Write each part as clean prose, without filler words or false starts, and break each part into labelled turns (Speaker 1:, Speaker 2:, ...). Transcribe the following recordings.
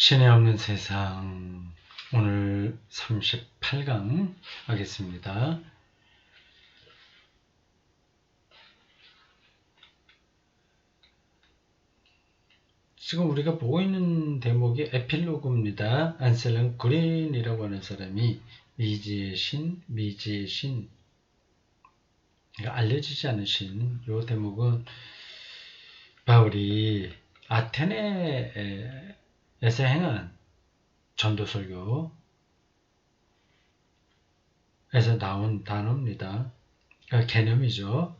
Speaker 1: 신의 없는 세상 오늘 38강 하겠습니다. 지금 우리가 보고 있는 대목이 에필로그입니다. 안셀럼 그린이라고 하는 사람이 미지의 신, 알려지지 않은 신, 이 대목은 바울이 아테네에서 행한 전도설교에서 나온 단어입니다. 개념이죠.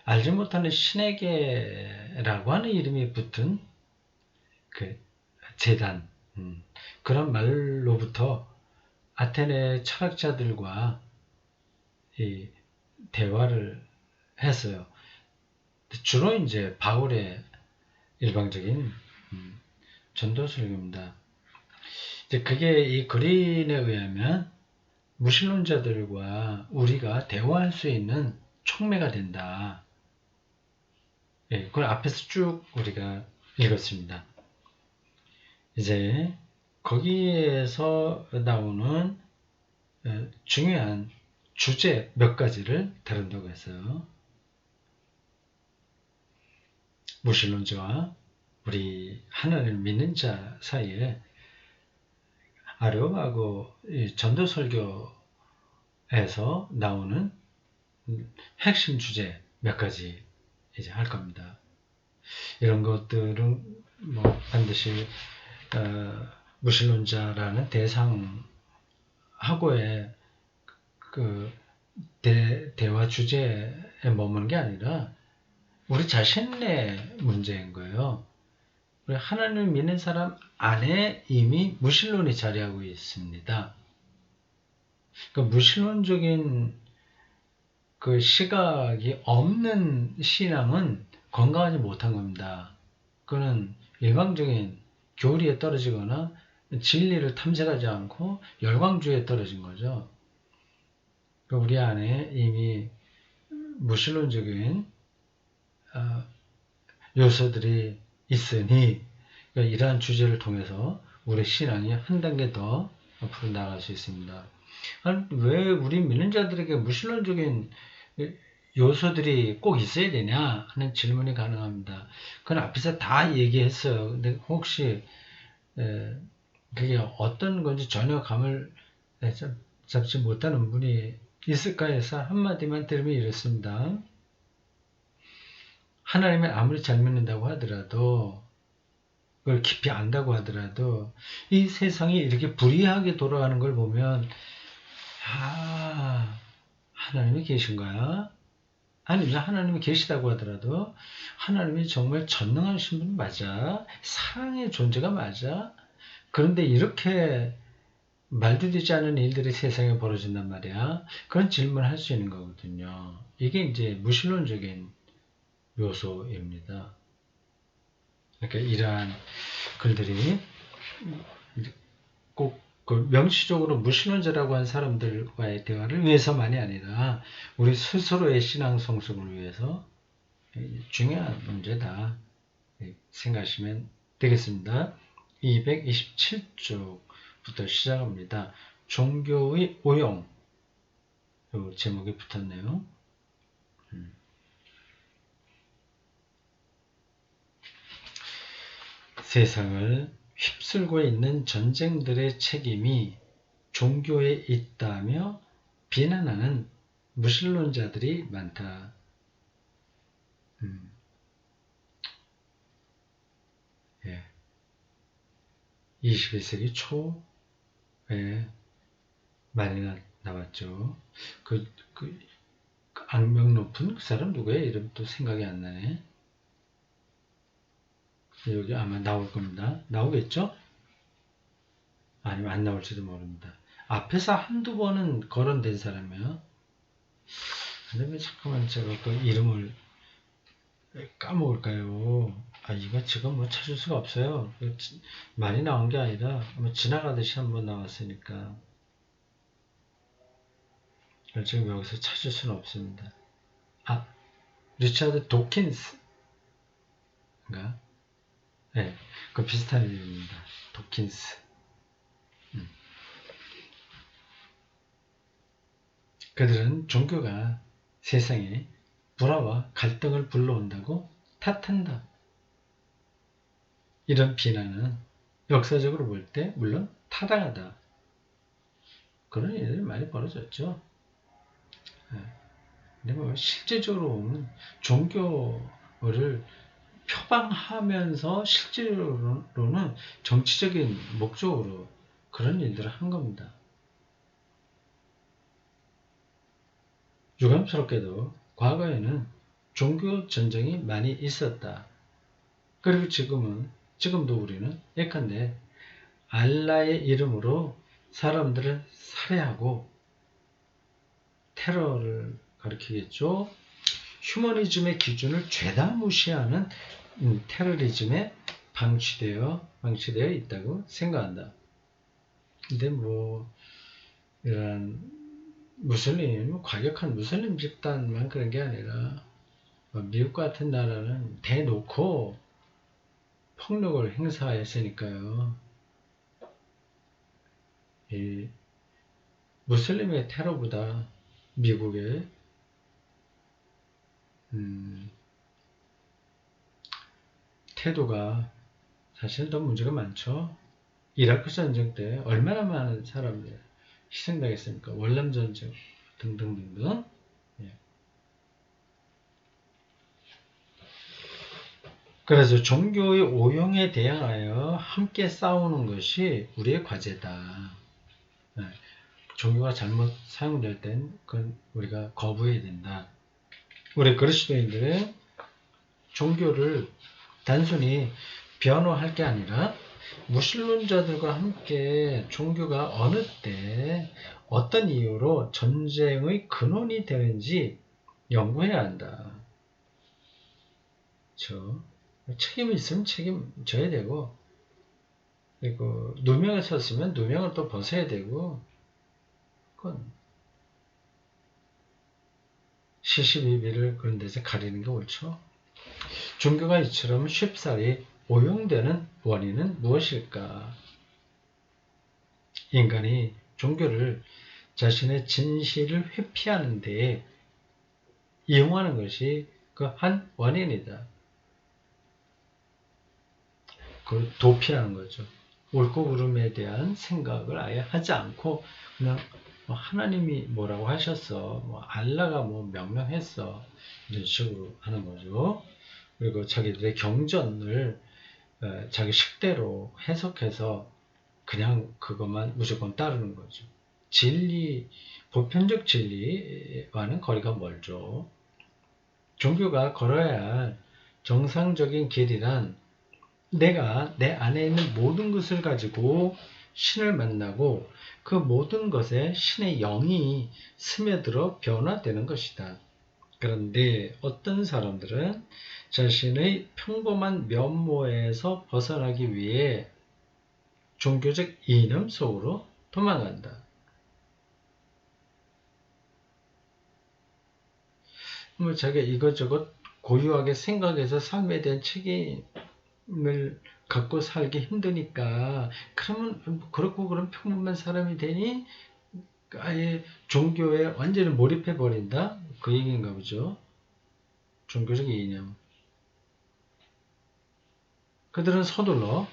Speaker 1: 알지 못하는 신에게라고 하는 이름이 붙은 그 재단, 그런 말로부터 아테네 철학자들과 이 대화를 했어요. 주로 이제 바울의 일방적인 전도설교입니다. 이제 그게 이 그린에 의하면 무신론자들과 우리가 대화할 수 있는 촉매가 된다. 그걸 앞에서 쭉 우리가 읽었습니다. 이제 거기에서 나오는 중요한 주제 몇 가지를 다룬다고 했어요. 무신론자와 우리 하나님을 믿는 자 사이에 아뢰오하고 전도설교에서 나오는 핵심 주제 몇 가지 이제 할 겁니다. 이런 것들은 뭐 반드시 무신론자라는 대상하고의 그 대화 주제에 머무는 게 아니라 우리 자신의 문제인 거예요. 우리 하나님을 믿는 사람 안에 이미 무신론이 자리하고 있습니다. 그 무신론적인 그 시각이 없는 신앙은 건강하지 못한 겁니다. 그거는 일방적인 교리에 떨어지거나 진리를 탐색하지 않고 열광주의에 떨어진 거죠. 우리 안에 이미 무신론적인 요소들이 있으니 이러한 주제를 통해서 우리 신앙이 한 단계 더 앞으로 나아갈 수 있습니다. 왜 우리 믿는 자들에게 무신론적인 요소들이 꼭 있어야 되냐 하는 질문이 가능합니다. 그건 앞에서 다 얘기했어요. 근데 혹시 그게 어떤 건지 전혀 감을 잡지 못하는 분이 있을까 해서 한마디만 들으면 이렇습니다. 하나님을 아무리 잘 믿는다고 하더라도 그걸 깊이 안다고 하더라도 이 세상이 이렇게 불이하게 돌아가는 걸 보면 하나님이 계신가요? 아니, 하나님이 계시다고 하더라도 하나님이 정말 전능하신 분 맞아? 사랑의 존재가 맞아? 그런데 이렇게 말도 되지 않은 일들이 세상에 벌어진단 말이야. 그런 질문을 할 수 있는 거거든요. 이게 이제 무신론적인 요소입니다. 그러니까 이러한 글들이 꼭 그 명시적으로 무신론자라고 한 사람들과의 대화를 위해서만이 아니라 우리 스스로의 신앙 성숙을 위해서 중요한 문제다 생각하시면 되겠습니다. 227쪽부터 시작합니다. 종교의 오용, 이 제목이 붙었네요. 세상을 휩쓸고 있는 전쟁들의 책임이 종교에 있다며 비난하는 무신론자들이 많다. 21세기 초에 많이 나왔죠. 그 악명 높은 그 사람 누구예요? 이름 또 생각이 안 나네. 여기 아마 나올 겁니다. 나오겠죠? 아니면 안 나올지도 모릅니다. 앞에서 한두 번은 거론된 사람이에요. 근데 잠깐만 제가 그 이름을 까먹을까요? 이거 지금 뭐 찾을 수가 없어요. 많이 나온 게 아니라 지나가듯이 한번 나왔으니까 지금 여기서 찾을 수는 없습니다. 리차드 도킨스인가? 네. 그 비슷한 이름입니다. 도킨스. 그들은 종교가 세상에 불화와 갈등을 불러온다고 탓한다. 이런 비난은 역사적으로 볼 때 물론 타당하다. 그런 일들이 많이 벌어졌죠. 근데 뭐 실제적으로 보면 종교를 표방하면서 실제로는 정치적인 목적으로 그런 일들을 한 겁니다. 유감스럽게도 과거에는 종교 전쟁이 많이 있었다. 그리고 지금도 우리는 예컨대 알라의 이름으로 사람들을 살해하고 테러를 가리키겠죠. 휴머니즘의 기준을 죄다 무시하는 테러리즘에 방치되어 있다고 생각한다. 근데 뭐 이런 과격한 무슬림 집단만 그런 게 아니라 미국 같은 나라는 대놓고 폭력을 행사했으니까요. 이 무슬림의 테러보다 미국의 태도가 사실 더 문제가 많죠. 이라크 전쟁 때 얼마나 많은 사람들이 희생당했습니까? 월남 전쟁 등등등등. 예. 그래서 종교의 오용에 대항하여 함께 싸우는 것이 우리의 과제다. 예. 종교가 잘못 사용될 땐 그건 우리가 거부해야 된다. 우리 그리스도인들은 종교를 단순히 변호할 게 아니라 무신론자들과 함께 종교가 어느 때 어떤 이유로 전쟁의 근원이 되는지 연구해야 한다. 책임이 있으면 책임져야 되고, 그리고 누명을 썼으면 누명을 또 벗어야 되고, 그건 시시비비를 그런 데서 가리는 게 옳죠. 종교가 이처럼 쉽사리 오용되는 원인은 무엇일까? 인간이 종교를 자신의 진실을 회피하는 데에 이용하는 것이 그 한 원인이다. 그 도피하는 거죠. 옳고 그름에 대한 생각을 아예 하지 않고 그냥 뭐 하나님이 뭐라고 하셨어, 뭐 알라가 뭐 명령했어, 이런 식으로 하는 거죠. 그리고 자기들의 경전을 자기 식대로 해석해서 그냥 그것만 무조건 따르는 거죠. 보편적 진리와는 거리가 멀죠. 종교가 걸어야 할 정상적인 길이란 내가 내 안에 있는 모든 것을 가지고 신을 만나고 그 모든 것에 신의 영이 스며들어 변화되는 것이다. 그런데 어떤 사람들은 자신의 평범한 면모에서 벗어나기 위해 종교적 이념 속으로 도망간다. 뭐 자기가 이것저것 고유하게 생각해서 삶에 대한 책임을 갖고 살기 힘드니까 그러면 그렇고 그런 평범한 사람이 되니 아예 종교에 완전히 몰입해 버린다? 그 얘기인가 보죠. 종교적 이념. 그들은 서둘러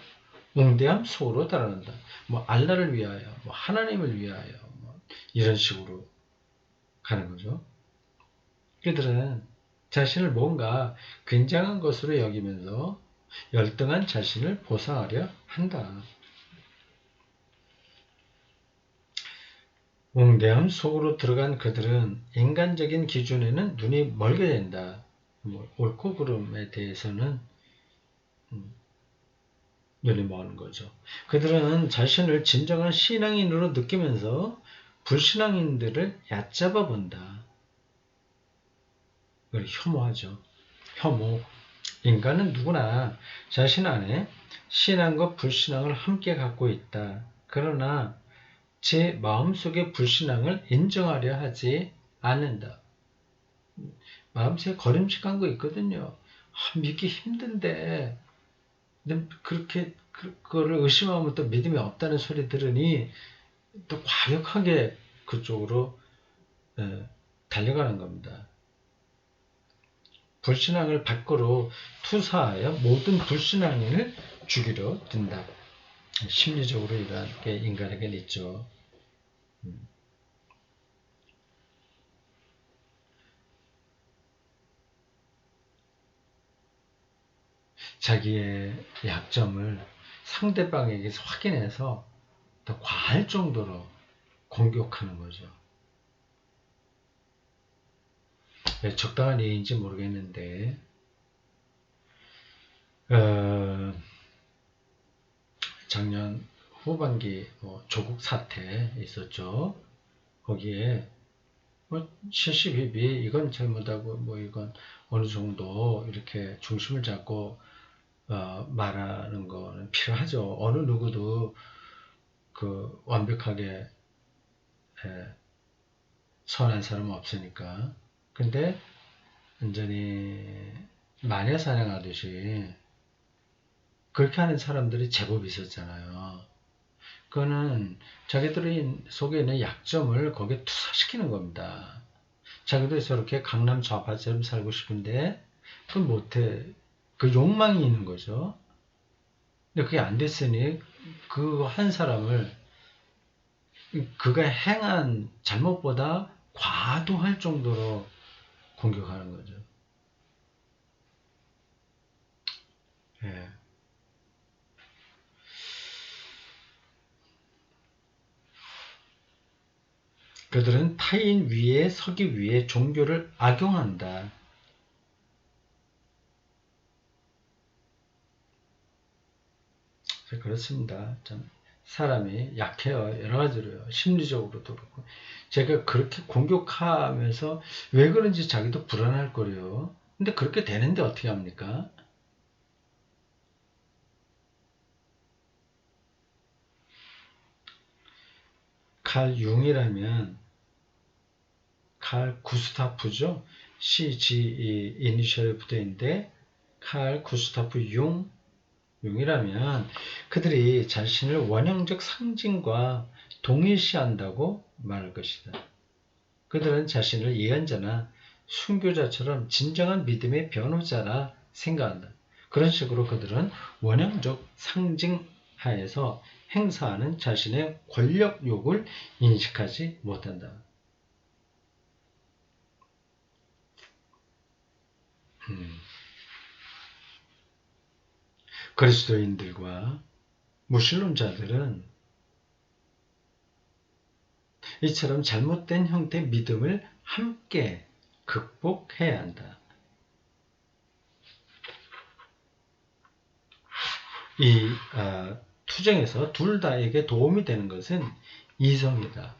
Speaker 1: 웅대함 속으로 달아난다. 뭐 알라를 위하여, 뭐 하나님을 위하여, 뭐 이런 식으로 가는 거죠. 그들은 자신을 뭔가 굉장한 것으로 여기면서 열등한 자신을 보상하려 한다. 웅대함 속으로 들어간 그들은 인간적인 기준에는 눈이 멀게 된다. 뭐 옳고 그름에 대해서는 눈이 먼 거죠. 그들은 자신을 진정한 신앙인으로 느끼면서 불신앙인들을 얕잡아 본다. 그걸 혐오하죠. 혐오. 인간은 누구나 자신 안에 신앙과 불신앙을 함께 갖고 있다. 그러나 제 마음속의 불신앙을 인정하려 하지 않는다. 마음속에 거림직한 거 있거든요. 믿기 힘든데 근데 그렇게 그거를 의심하면 또 믿음이 없다는 소리 들으니 또 과격하게 그쪽으로 달려가는 겁니다. 불신앙을 밖으로 투사하여 모든 불신앙인을 죽이려 든다. 심리적으로 이러한 게 인간에게는 있죠. 자기의 약점을 상대방에게서 확인해서 더 과할 정도로 공격하는 거죠. 적당한 예인지 모르겠는데 작년 후반기 조국 사태 있었죠. 거기에 72비 이건 잘못하고 이건 어느 정도 이렇게 중심을 잡고 말하는 거는 필요하죠. 어느 누구도 그 완벽하게 선한 사람은 없으니까. 근데 완전히 마녀 사냥하듯이 그렇게 하는 사람들이 제법 있었잖아요. 그거는 자기들이 속에 있는 약점을 거기에 투사시키는 겁니다. 자기도 저렇게 강남 좌파처럼 살고 싶은데 그건 못해. 그 욕망이 있는 거죠. 근데 그게 안 됐으니 그 한 사람을 그가 행한 잘못보다 과도할 정도로 공격하는 거죠. 예. 그들은 타인 위에 서기 위해 종교를 악용한다. 그렇습니다. 참 사람이 약해요. 여러 가지로요. 심리적으로도 그렇고. 제가 그렇게 공격하면서 왜 그런지 자기도 불안할 거래요. 근데 그렇게 되는데 어떻게 합니까? 칼 융이라면 칼 구스타프죠. CGE 이니셜에 붙어있는데 칼 구스타프 융이라면 그들이 자신을 원형적 상징과 동일시한다고 말할 것이다. 그들은 자신을 예언자나 순교자처럼 진정한 믿음의 변호자라 생각한다. 그런 식으로 그들은 원형적 상징 하에서 행사하는 자신의 권력욕을 인식하지 못한다. 그리스도인들과 무신론자들은 이처럼 잘못된 형태의 믿음을 함께 극복해야 한다. 이 투쟁에서 둘 다에게 도움이 되는 것은 이성이다.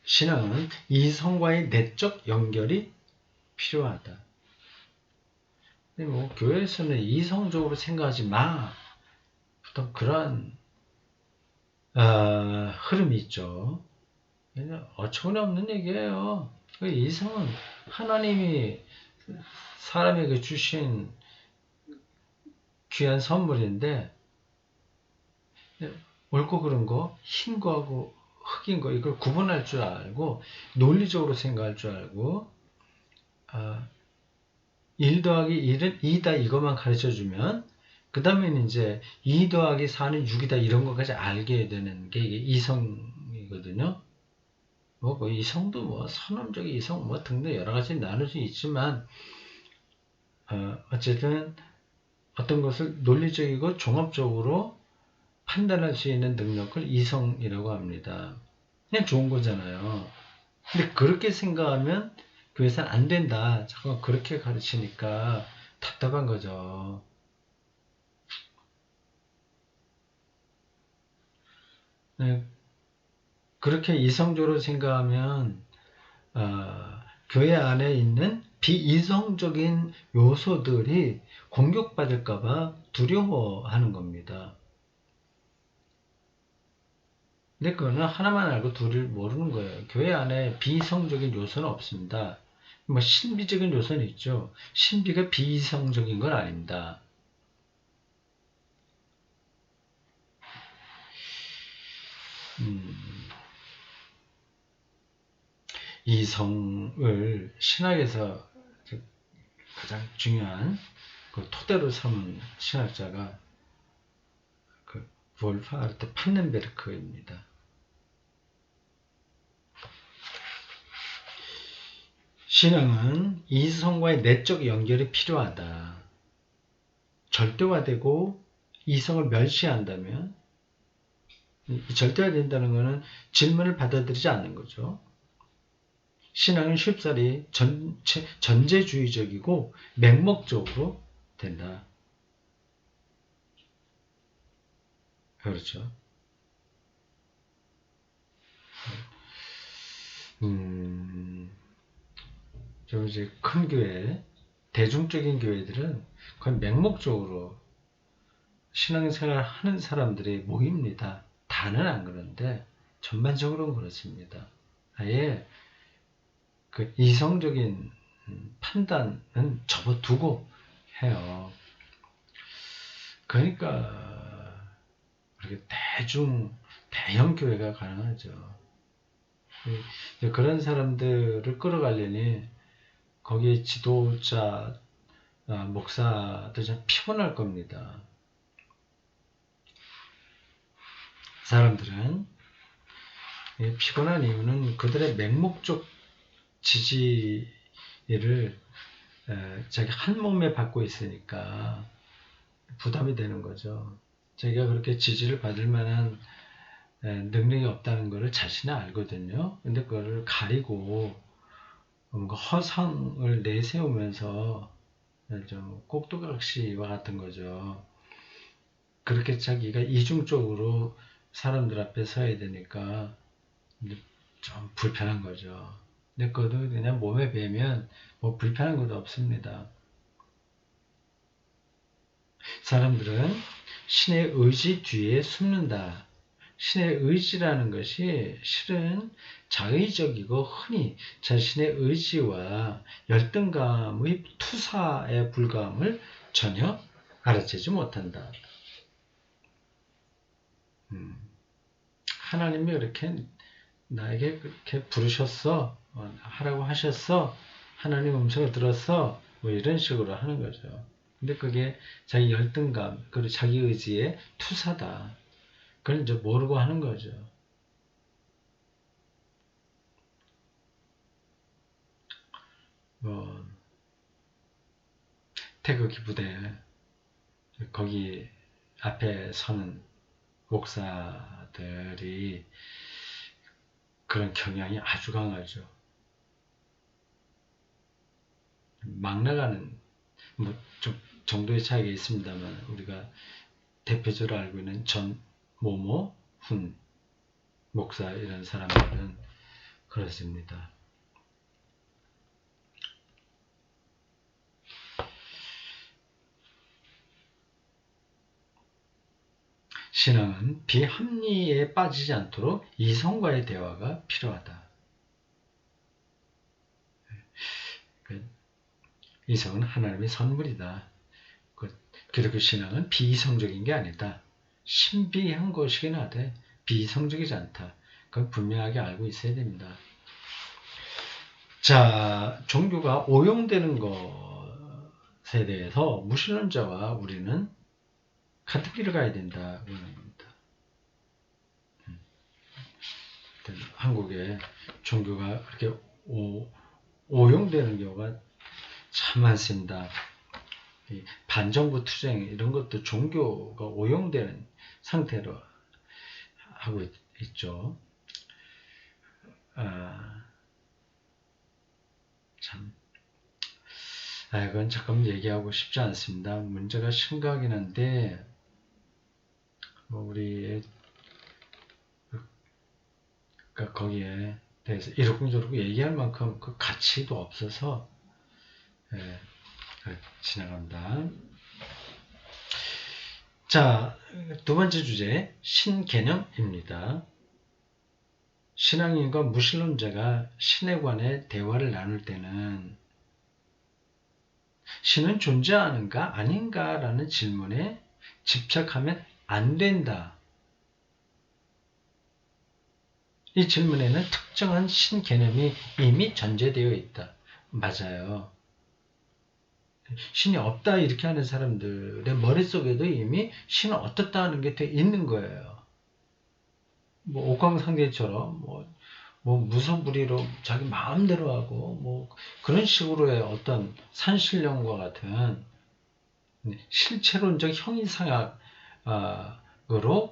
Speaker 1: 신앙은 이성과의 내적 연결이 필요하다. 근데 교회에서는 이성적으로 생각하지 마. 보통 그런 흐름이 있죠. 어처구니없는 얘기예요. 그 이성은 하나님이 사람에게 주신 귀한 선물인데 옳고 그른 거, 흰 거하고 흑인 거 이걸 구분할 줄 알고 논리적으로 생각할 줄 알고 1 더하기 1은 2다 이것만 가르쳐주면 그 다음에는 이제 2 더하기 4는 6이다 이런 것까지 알게 되는 게 이게 이성이거든요. 뭐 이성도 선험적 이성 등등 여러 가지 나눌 수 있지만 어쨌든 어떤 것을 논리적이고 종합적으로 판단할 수 있는 능력을 이성이라고 합니다. 그냥 좋은 거잖아요. 근데 그렇게 생각하면 교회에서는 안 된다. 자꾸 그렇게 가르치니까 답답한 거죠. 네, 그렇게 이성적으로 생각하면 교회 안에 있는 비이성적인 요소들이 공격받을까봐 두려워하는 겁니다. 근데 그거는 하나만 알고 둘을 모르는 거예요. 교회 안에 비이성적인 요소는 없습니다. 뭐 신비적인 요소는 있죠. 신비가 비이성적인 건 아닙니다. 이성을 신학에서 가장 중요한 그 토대로 삼은 신학자가 그 볼파르트 판넨베르크입니다. 신앙은 이성과의 내적 연결이 필요하다. 절대화되고 이성을 멸시한다면, 절대화된다는 것은 질문을 받아들이지 않는 거죠. 신앙은 쉽사리 전제주의적이고 맹목적으로 된다. 그렇죠. 좀 이제 큰 교회, 대중적인 교회들은 거의 맹목적으로 신앙생활 하는 사람들이 모입니다. 다는 안 그런데 전반적으로는 그렇습니다. 아예 그 이성적인 판단은 접어두고 해요. 그러니까 그렇게 대형 교회가 가능하죠. 그런 사람들을 끌어가려니 거기에 지도자, 목사들 좀 피곤할 겁니다. 사람들은 피곤한 이유는 그들의 맹목적 지지를 자기 한 몸에 받고 있으니까 부담이 되는 거죠. 자기가 그렇게 지지를 받을 만한 능력이 없다는 것을 자신은 알거든요. 근데 그거를 가리고 뭔가 허상을 내세우면서 좀 꼭두각시와 같은 거죠. 그렇게 자기가 이중적으로 사람들 앞에 서야 되니까 좀 불편한 거죠. 근데 그것도 그냥 몸에 배면 뭐 불편한 것도 없습니다. 사람들은 신의 의지 뒤에 숨는다. 신의 의지라는 것이 실은 자의적이고 흔히 자신의 의지와 열등감의 투사에 불과함을 전혀 알아채지 못한다. 하나님이 그렇게 나에게 그렇게 부르셨어, 하라고 하셨어, 하나님 음성을 들었어, 뭐 이런 식으로 하는 거죠. 근데 그게 자기 열등감, 그리고 자기 의지의 투사다. 그걸 이제 모르고 하는 거죠. 뭐, 태극기 부대, 거기 앞에 서는 목사들이 그런 경향이 아주 강하죠. 막 나가는, 뭐, 좀 정도의 차이가 있습니다만, 우리가 대표적으로 알고 있는 전 모모 훈 목사 이런 사람들은 그렇습니다. 신앙은 비합리에 빠지지 않도록 이성과의 대화가 필요하다. 이성은 하나님의 선물이다. 그리고 신앙은 비이성적인 게 아니다. 신비한 것이긴 하되 비이성적이지 않다. 그건 분명하게 알고 있어야 됩니다. 자, 종교가 오용되는 것에 대해서 무신론자와 우리는 같은 길을 가야 된다. 그러는 겁니다. 한국에 종교가 그렇게 오용되는 경우가 참 많습니다. 반정부 투쟁 이런 것도 종교가 오용되는 상태로 하고 있죠. 이건 잠깐 얘기하고 싶지 않습니다. 문제가 심각하긴 한데 우리 그러니까 거기에 대해서 이러쿵저러쿵 얘기할 만큼 그 가치도 없어서 지나갑니다. 자, 두 번째 주제 신개념입니다. 신앙인과 무신론자가 신에 관해 대화를 나눌 때는 신은 존재하는가 아닌가 라는 질문에 집착하면 안 된다. 이 질문에는 특정한 신 개념이 이미 전제되어 있다. 맞아요. 신이 없다 이렇게 하는 사람들의 머릿속에도 이미 신은 어떻다 하는 게 돼 있는 거예요. 뭐 옥황상제처럼 뭐 무소불위로 자기 마음대로 하고 뭐 그런 식으로의 어떤 산신령과 같은 실체론적 형이상학으로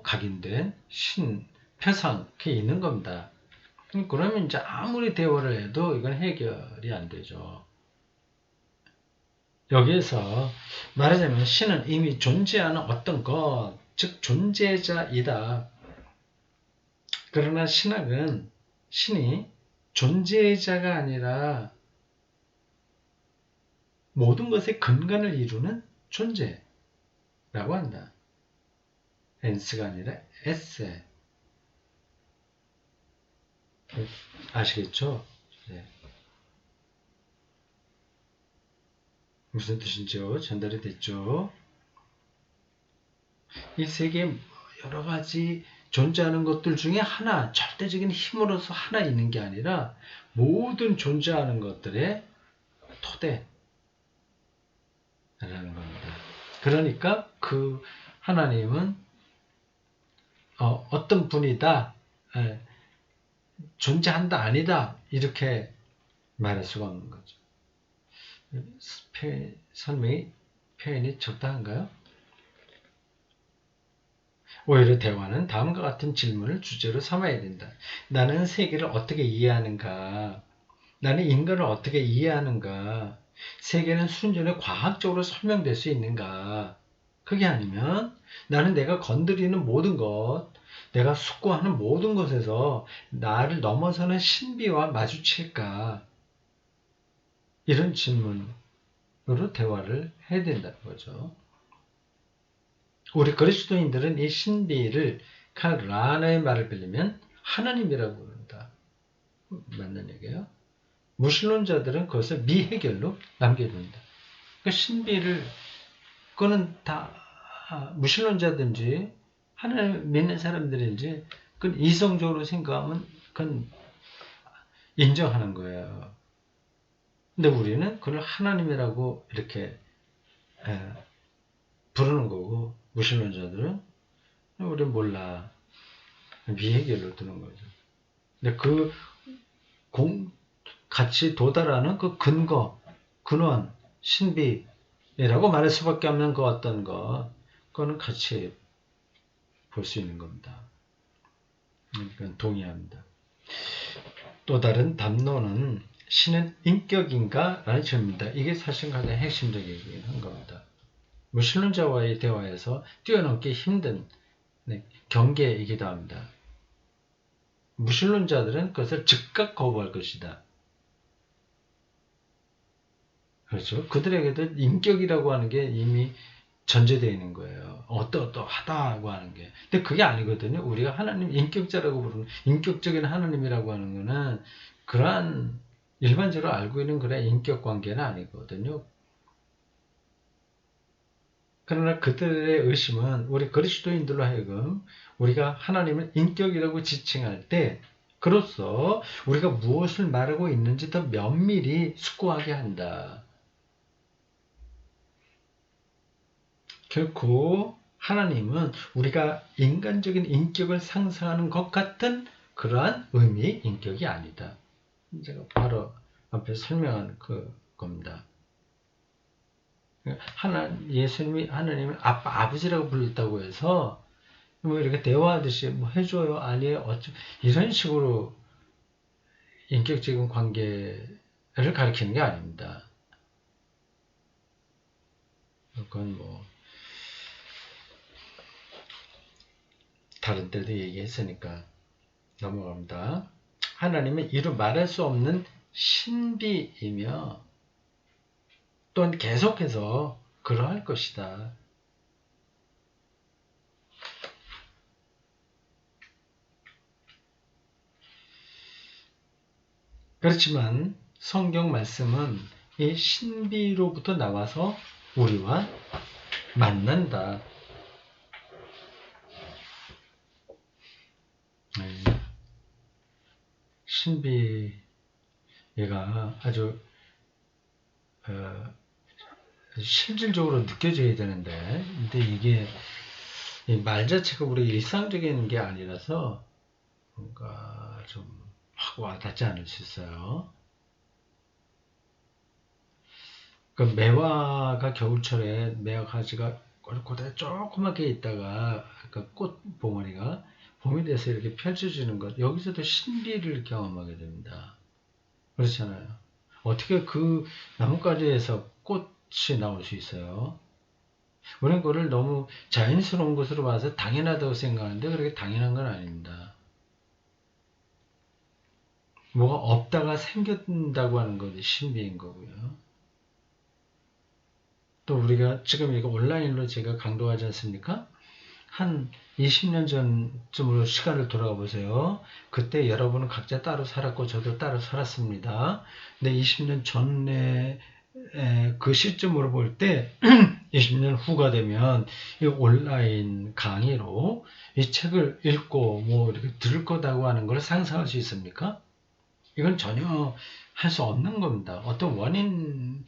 Speaker 1: 각인된 신 표상 그게 있는 겁니다. 그러면 이제 아무리 대화를 해도 이건 해결이 안 되죠. 여기에서 말하자면 신은 이미 존재하는 어떤 것, 즉 존재자이다. 그러나 신학은 신이 존재자가 아니라 모든 것의 근간을 이루는 존재라고 한다. 엔스가 아니라 에세. 아시겠죠? 네. 무슨 뜻인지요? 전달이 됐죠? 이 세계에 여러 가지 존재하는 것들 중에 하나, 절대적인 힘으로서 하나 있는 게 아니라 모든 존재하는 것들의 토대라는 겁니다. 그러니까 그 하나님은 어떤 분이다, 존재한다, 아니다 이렇게 말할 수가 없는 거죠. 설명이 표현이 적당한가요? 오히려 대화는 다음과 같은 질문을 주제로 삼아야 된다. 나는 세계를 어떻게 이해하는가? 나는 인간을 어떻게 이해하는가? 세계는 순전히 과학적으로 설명될 수 있는가? 그게 아니면 나는 내가 건드리는 모든 것, 내가 숙고하는 모든 것에서 나를 넘어서는 신비와 마주칠까? 이런 질문으로 대화를 해야 된다는 거죠. 우리 그리스도인들은 이 신비를 칼 라너의 말을 빌리면 하나님이라고 부른다. 맞는 얘기예요. 무신론자들은 그것을 미해결로 남겨둔다. 그 신비를 그거는 다 무신론자든지 하나님 믿는 사람들인지 그건 이성적으로 생각하면 그건 인정하는 거예요. 근데 우리는 그걸 하나님이라고 이렇게 부르는 거고 무신론자들은 우리는 몰라. 미해결로 두는 거죠. 근데 그 같이 도달하는 그 근거, 근원, 신비라고 말할 수밖에 없는 그 어떤 것, 그거는 같이 볼 수 있는 겁니다. 그러니까 동의합니다. 또 다른 담론은 신은 인격인가? 라는 질문입니다. 이게 사실 가장 핵심적이긴 한 겁니다. 무신론자와의 대화에서 뛰어넘기 힘든 경계이기도 합니다. 무신론자들은 그것을 즉각 거부할 것이다. 그렇죠. 그들에게도 인격이라고 하는 게 이미 전제되어 있는 거예요. 어떠하다고 하는 게. 근데 그게 아니거든요. 우리가 하나님 인격자라고 부르는, 인격적인 하나님이라고 하는 거는 그러한 일반적으로 알고 있는 그런 인격 관계는 아니거든요. 그러나 그들의 의심은 우리 그리스도인들로 하여금 우리가 하나님을 인격이라고 지칭할 때 그로써 우리가 무엇을 말하고 있는지 더 면밀히 숙고하게 한다. 결코 하나님은 우리가 인간적인 인격을 상상하는 것 같은 그러한 의미의 인격이 아니다. 제가 바로 앞에 설명한 겁니다. 예수님이 하나님을 아버지라고 불렀다고 해서 뭐 이렇게 대화하듯이 뭐 해줘요, 아니에요, 이런 식으로 인격적인 관계를 가리키는 게 아닙니다. 그건 뭐 다른 때도 얘기했으니까 넘어갑니다. 하나님은 이루 말할 수 없는 신비이며 또한 계속해서 그러할 것이다. 그렇지만 성경 말씀은 이 신비로부터 나와서 우리와 만난다. 신비 얘가 아주 실질적으로 느껴져야 되는데, 근데 이게 말 자체가 우리 일상적인 게 아니라서 뭔가 좀 확 와닿지 않을 수 있어요. 그 매화가 겨울철에 매화 가지가 고대 조그맣게 있다가 그 꽃 봉오리가 봄이 돼서 이렇게 펼쳐지는 것, 여기서도 신비를 경험하게 됩니다. 그렇잖아요. 어떻게 그 나뭇가지에서 꽃이 나올 수 있어요? 우리는 그걸 너무 자연스러운 것으로 봐서 당연하다고 생각하는데 그렇게 당연한 건 아닙니다. 뭐가 없다가 생긴다고 하는 것이 신비인 거고요. 또 우리가 지금 이거 온라인으로 제가 강도하지 않습니까? 한 20년 전쯤으로 시간을 돌아가 보세요. 그때 여러분은 각자 따로 살았고 저도 따로 살았습니다. 근데 20년 전에 그 시점으로 볼 때 20년 후가 되면 이 온라인 강의로 이 책을 읽고 뭐 이렇게 들을 거다고 하는 걸 상상할 수 있습니까? 이건 전혀 할 수 없는 겁니다. 어떤 원인에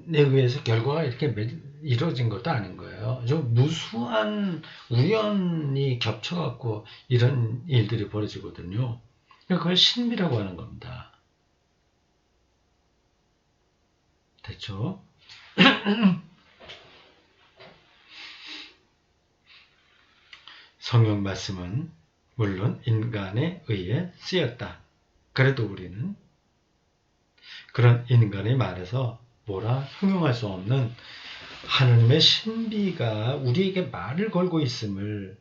Speaker 1: 의해서 결과가 이렇게 이루어진 것도 아닌 거예요. 좀 무수한 우연이 겹쳐갖고 이런 일들이 벌어지거든요. 그걸 신비라고 하는 겁니다. 됐죠? 성경 말씀은 물론 인간에 의해 쓰였다. 그래도 우리는 그런 인간의 말에서 뭐라 형용할 수 없는 하느님의 신비가 우리에게 말을 걸고 있음을,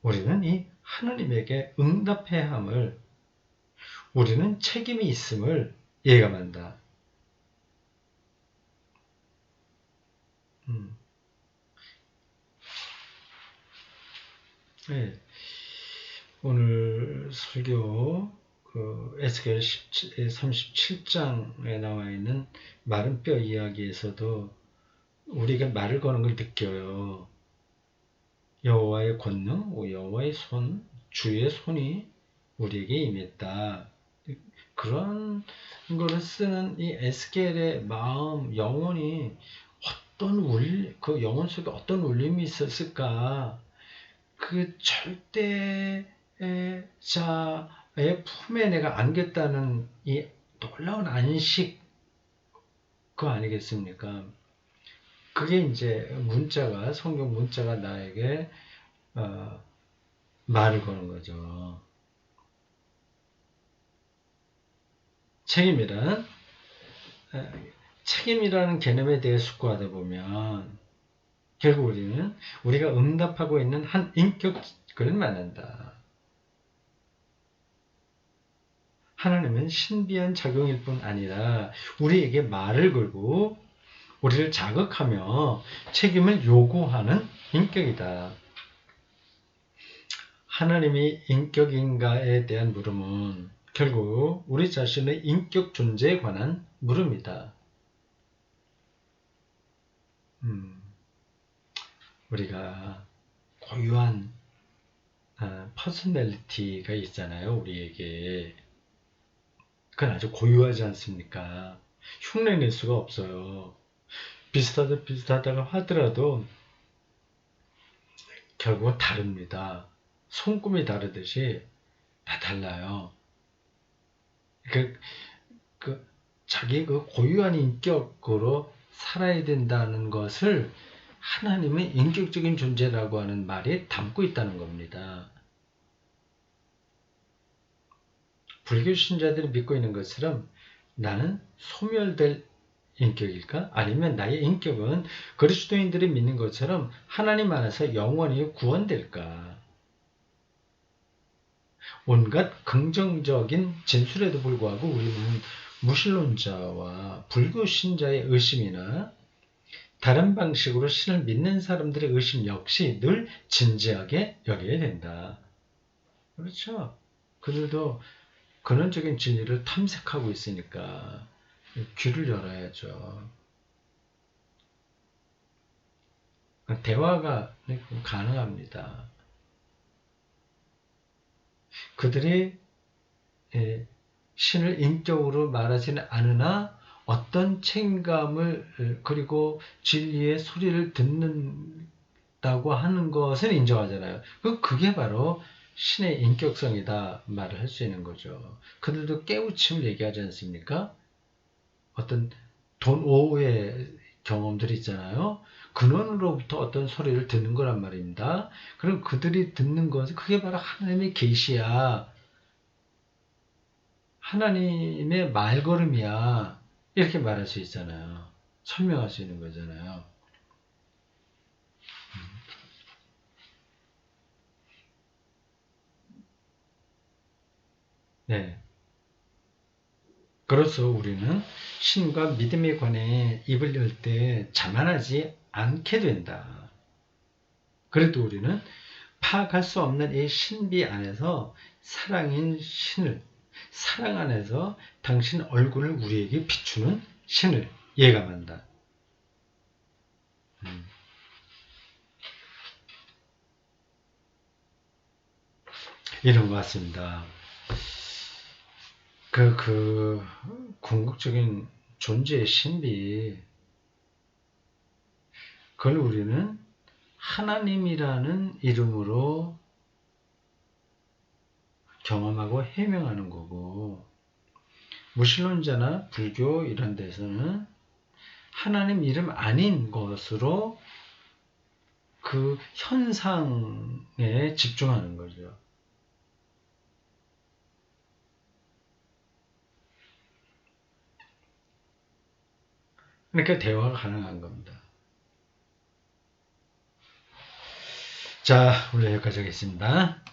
Speaker 1: 우리는 이 하느님에게 응답해야 함을, 우리는 책임이 있음을 예감한다. 네. 오늘 설교 에스겔 37장에 나와 있는 마른 뼈 이야기에서도 우리가 말을 거는 걸 느껴요. 여호와의 권능, 여호와의 손, 주의 손이 우리에게 임했다. 그런 거를 쓰는 이 에스겔의 마음, 영혼이 그 영혼 속에 어떤 울림이 있었을까? 그 절대자의 품에 내가 안겼다는 이 놀라운 안식, 그거 아니겠습니까? 그게 이제 성경 문자가 나에게 말을 거는 거죠. 책임이라는 개념에 대해 숙고하다 보면 결국 우리가 응답하고 있는 한 인격을 만난다. 하나님은 신비한 작용일 뿐 아니라 우리에게 말을 걸고 우리를 자극하며 책임을 요구하는 인격이다. 하나님이 인격인가에 대한 물음은 결국 우리 자신의 인격 존재에 관한 물음이다. 우리가 고유한 퍼스널리티가 있잖아요. 우리에게. 그건 아주 고유하지 않습니까? 흉내낼 수가 없어요. 비슷하다가 하더라도 결국은 다릅니다. 손금이 다르듯이 다 달라요. 자기 고유한 인격으로 살아야 된다는 것을 하나님의 인격적인 존재라고 하는 말이 담고 있다는 겁니다. 불교 신자들이 믿고 있는 것처럼 나는 소멸될 인격일까? 아니면 나의 인격은 그리스도인들이 믿는 것처럼 하나님 안에서 영원히 구원될까? 온갖 긍정적인 진술에도 불구하고 우리는 무신론자와 불교 신자의 의심이나 다른 방식으로 신을 믿는 사람들의 의심 역시 늘 진지하게 여겨야 된다. 그렇죠? 그들도 근원적인 진리를 탐색하고 있으니까 귀를 열어야죠. 대화가 가능합니다. 그들이 신을 인격으로 말하지는 않으나 어떤 책임감을 그리고 진리의 소리를 듣는다고 하는 것을 인정하잖아요. 그게 바로 신의 인격성이다 말을 할 수 있는 거죠. 그들도 깨우침을 얘기하지 않습니까? 어떤 돈 오후의 경험들이 있잖아요. 근원으로부터 어떤 소리를 듣는 거란 말입니다. 그럼 그들이 듣는 것은 그게 바로 하나님의 계시야. 하나님의 말걸음이야. 이렇게 말할 수 있잖아요. 설명할 수 있는 거잖아요. 네. 그래서 우리는 신과 믿음에 관해 입을 열 때 자만하지 않게 된다. 그래도 우리는 파악할 수 없는 이 신비 안에서 사랑인 신을, 사랑 안에서 당신 얼굴을 우리에게 비추는 신을 예감한다. 이런 것 같습니다. 궁극적인 존재의 신비, 그걸 우리는 하나님이라는 이름으로 경험하고 해명하는 거고, 무신론자나 불교 이런 데서는 하나님 이름 아닌 것으로 그 현상에 집중하는 거죠. 그러니까 대화가 가능한 겁니다. 자, 오늘 여기까지 하겠습니다.